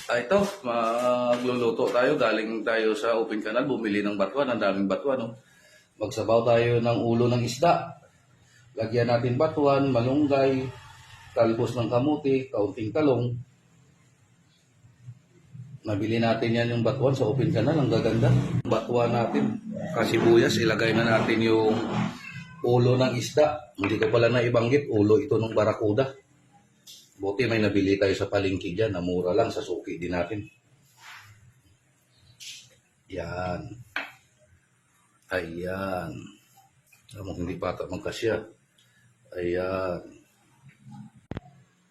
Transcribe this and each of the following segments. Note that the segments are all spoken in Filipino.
Ito, magluluto tayo. Galing tayo sa open canal, bumili ng batuan. Ang daming batuan, no? Magsabaw tayo ng ulo ng isda. Lagyan natin batuan, malunggay, talbos ng kamuti, kaunting talong. Nabili natin yan yung batuan sa open canal. Ang gaganda. Batuan natin. Kasibuyas, ilagay na natin yung ulo ng isda. Hindi ko pala na ibanggit, ulo ito ng barakuda. Buti may nabili tayo sa palengke dyan na mura lang, sa suki din natin. Yan. Ayan. Alam mo, hindi pa ata magkasya. Ayan.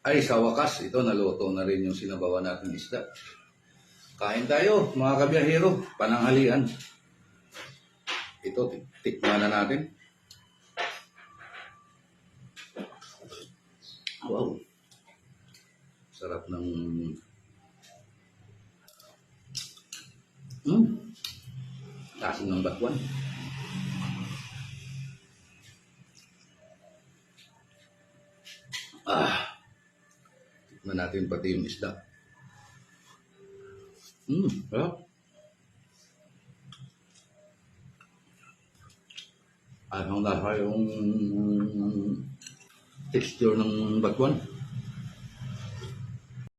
Ay, sa wakas, ito naluto na rin yung sinabawa natin isda. Kain tayo, mga kabiyahero, pananghalian. Ito, tikman na natin. Wow. Sarap ng... Tasin ng batuan. Tikman natin pati yung isda. Sarap. Ang lasa yung texture ng batuan.